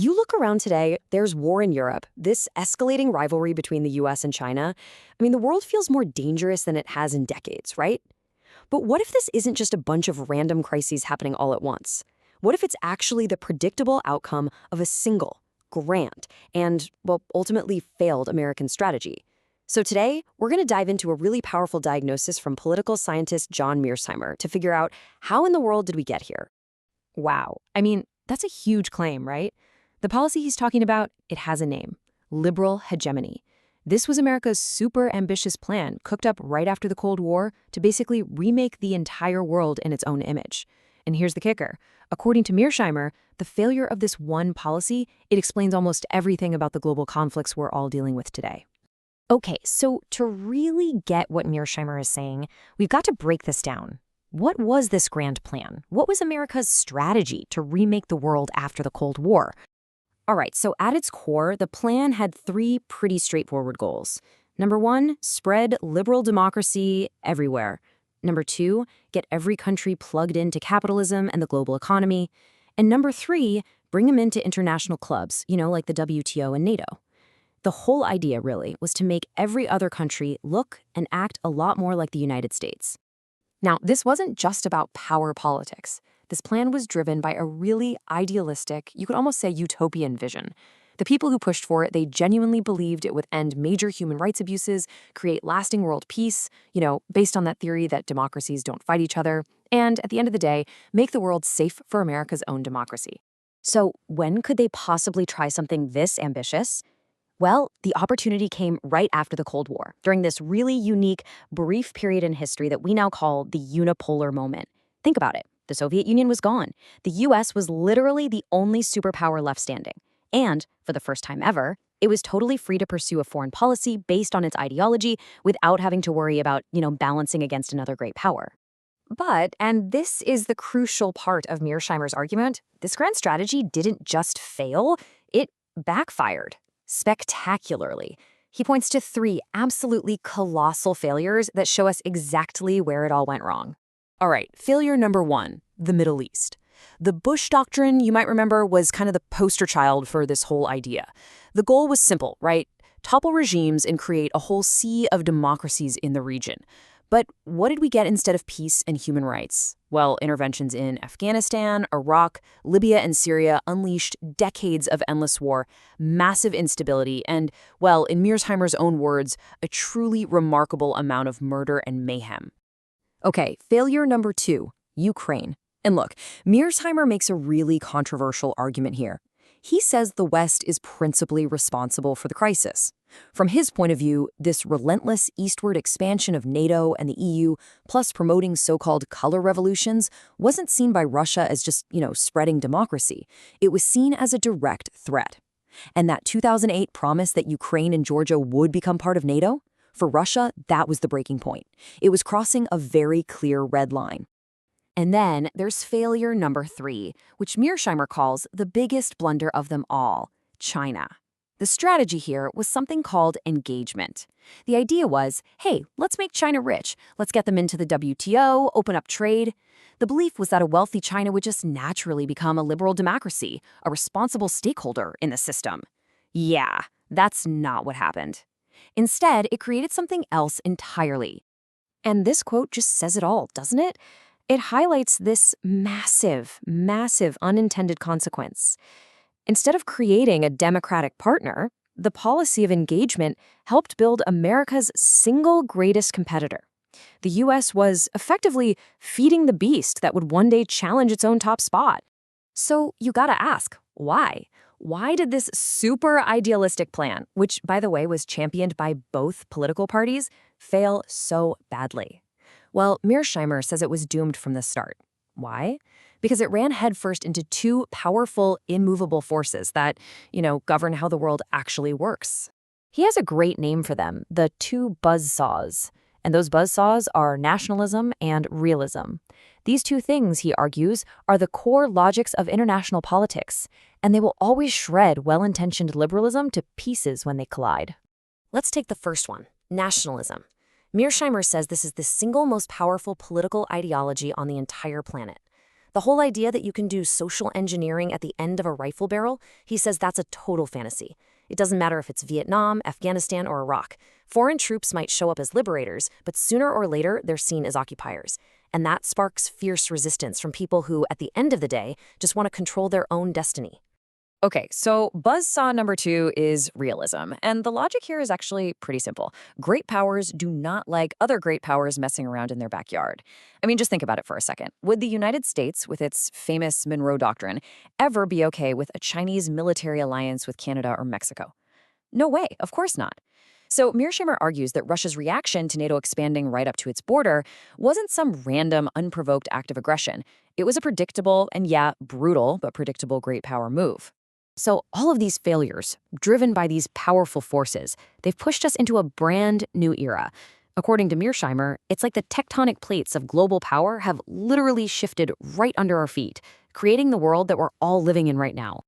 You look around today, there's war in Europe, this escalating rivalry between the US and China. The world feels more dangerous than it has in decades, right? But what if this isn't just a bunch of random crises happening all at once? What if it's actually the predictable outcome of a single, grand, and, well, ultimately failed American strategy? So today, we're going to dive into a really powerful diagnosis from political scientist John Mearsheimer to figure out how in the world did we get here? Wow. That's a huge claim, right? The policy he's talking about, it has a name: liberal hegemony. This was America's super ambitious plan cooked up right after the Cold War to basically remake the entire world in its own image. And here's the kicker. According to Mearsheimer, the failure of this one policy, it explains almost everything about the global conflicts we're all dealing with today. Okay, so to really get what Mearsheimer is saying, we've got to break this down. What was this grand plan? What was America's strategy to remake the world after the Cold War? All right, so at its core, the plan had three pretty straightforward goals. Number one, spread liberal democracy everywhere. Number two, get every country plugged into capitalism and the global economy. And number three, bring them into international clubs, like the WTO and NATO. The whole idea, really, was to make every other country look and act a lot more like the United States. Now, this wasn't just about power politics. This plan was driven by a really idealistic, you could almost say utopian vision. The people who pushed for it, they genuinely believed it would end major human rights abuses, create lasting world peace, based on that theory that democracies don't fight each other, and at the end of the day, make the world safe for America's own democracy. So when could they possibly try something this ambitious? Well, the opportunity came right after the Cold War, during this really unique, brief period in history that we now call the unipolar moment. Think about it. The Soviet Union was gone. The US was literally the only superpower left standing. And, for the first time ever, it was totally free to pursue a foreign policy based on its ideology without having to worry about, balancing against another great power. But, and this is the crucial part of Mearsheimer's argument, this grand strategy didn't just fail, it backfired. Spectacularly. He points to three absolutely colossal failures that show us exactly where it all went wrong. All right, failure number one, the Middle East. The Bush Doctrine, you might remember, was kind of the poster child for this whole idea. The goal was simple, right? Topple regimes and create a whole sea of democracies in the region. But what did we get instead of peace and human rights? Well, interventions in Afghanistan, Iraq, Libya, and Syria unleashed decades of endless war, massive instability, and, well, in Mearsheimer's own words, a truly remarkable amount of murder and mayhem. Okay, failure number two, Ukraine. And look, Mearsheimer makes a really controversial argument here. He says the West is principally responsible for the crisis. From his point of view, this relentless eastward expansion of NATO and the EU, plus promoting so-called color revolutions, wasn't seen by Russia as just, spreading democracy. It was seen as a direct threat. And that 2008 promise that Ukraine and Georgia would become part of NATO? For Russia, that was the breaking point. It was crossing a very clear red line. And then there's failure number three, which Mearsheimer calls the biggest blunder of them all: China. The strategy here was something called engagement. The idea was, hey, let's make China rich. Let's get them into the WTO, open up trade. The belief was that a wealthy China would just naturally become a liberal democracy, a responsible stakeholder in the system. Yeah, that's not what happened. Instead, it created something else entirely. And this quote just says it all, doesn't it? It highlights this massive, massive unintended consequence. Instead of creating a democratic partner, the policy of engagement helped build America's single greatest competitor. The U.S. was effectively feeding the beast that would one day challenge its own top spot. So you gotta ask, why? Why did this super idealistic plan, which, by the way, was championed by both political parties, fail so badly? Well, Mearsheimer says it was doomed from the start. Why? Because it ran headfirst into two powerful, immovable forces that, govern how the world actually works. He has a great name for them, the two buzzsaws. And those buzzsaws are nationalism and realism. These two things, he argues, are the core logics of international politics, and they will always shred well-intentioned liberalism to pieces when they collide. Let's take the first one, nationalism. Mearsheimer says this is the single most powerful political ideology on the entire planet. The whole idea that you can do social engineering at the end of a rifle barrel, he says that's a total fantasy. It doesn't matter if it's Vietnam, Afghanistan, or Iraq. Foreign troops might show up as liberators, but sooner or later they're seen as occupiers. And that sparks fierce resistance from people who, at the end of the day, just want to control their own destiny. Okay, so buzzsaw number 2 is realism. And the logic here is actually pretty simple. Great powers do not like other great powers messing around in their backyard. I mean, just think about it for a second. Would the United States, with its famous Monroe Doctrine, ever be okay with a Chinese military alliance with Canada or Mexico? No way, of course not. So Mearsheimer argues that Russia's reaction to NATO expanding right up to its border wasn't some random, unprovoked act of aggression. It was a predictable and, yeah, brutal, but predictable great power move. So all of these failures, driven by these powerful forces, they've pushed us into a brand new era. According to Mearsheimer, it's like the tectonic plates of global power have literally shifted right under our feet, creating the world that we're all living in right now.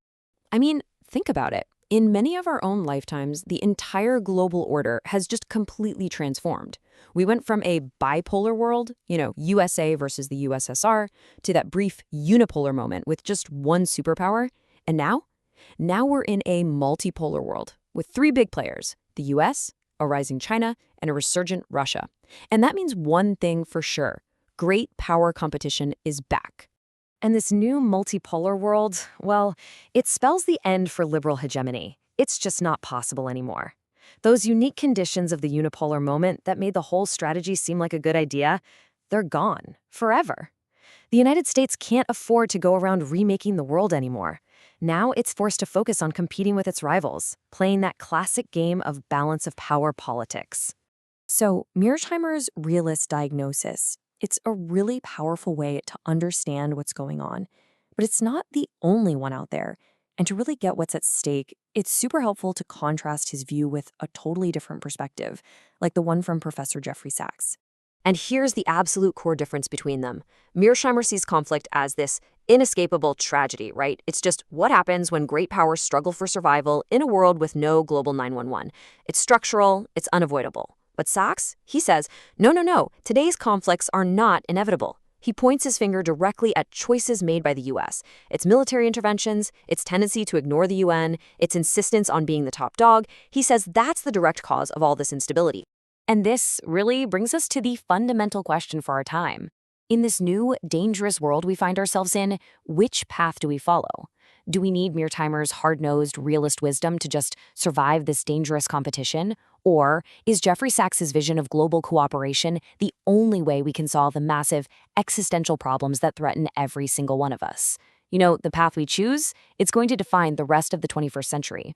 I mean, think about it. In many of our own lifetimes, the entire global order has just completely transformed. We went from a bipolar world, USA versus the USSR, to that brief unipolar moment with just one superpower. And now we're in a multipolar world with 3 big players, the US, a rising China, and a resurgent Russia. And that means one thing for sure: great power competition is back. And this new multipolar world, well, it spells the end for liberal hegemony. It's just not possible anymore. Those unique conditions of the unipolar moment that made the whole strategy seem like a good idea, they're gone forever. The United States can't afford to go around remaking the world anymore. Now it's forced to focus on competing with its rivals, playing that classic game of balance of power politics. So Mearsheimer's realist diagnosis, it's a really powerful way to understand what's going on. But it's not the only one out there. And to really get what's at stake, it's super helpful to contrast his view with a totally different perspective, like the one from Professor Jeffrey Sachs. And here's the absolute core difference between them. Mearsheimer sees conflict as this inescapable tragedy, right? It's just what happens when great powers struggle for survival in a world with no global 911. It's structural, it's unavoidable. But Sachs, he says, no, today's conflicts are not inevitable. He points his finger directly at choices made by the U.S., its military interventions, its tendency to ignore the UN, its insistence on being the top dog. He says that's the direct cause of all this instability. And this really brings us to the fundamental question for our time. In this new, dangerous world we find ourselves in, which path do we follow? Do we need Mearsheimer's hard-nosed, realist wisdom to just survive this dangerous competition? Or is Jeffrey Sachs's vision of global cooperation the only way we can solve the massive existential problems that threaten every single one of us? The path we choose, it's going to define the rest of the 21st century.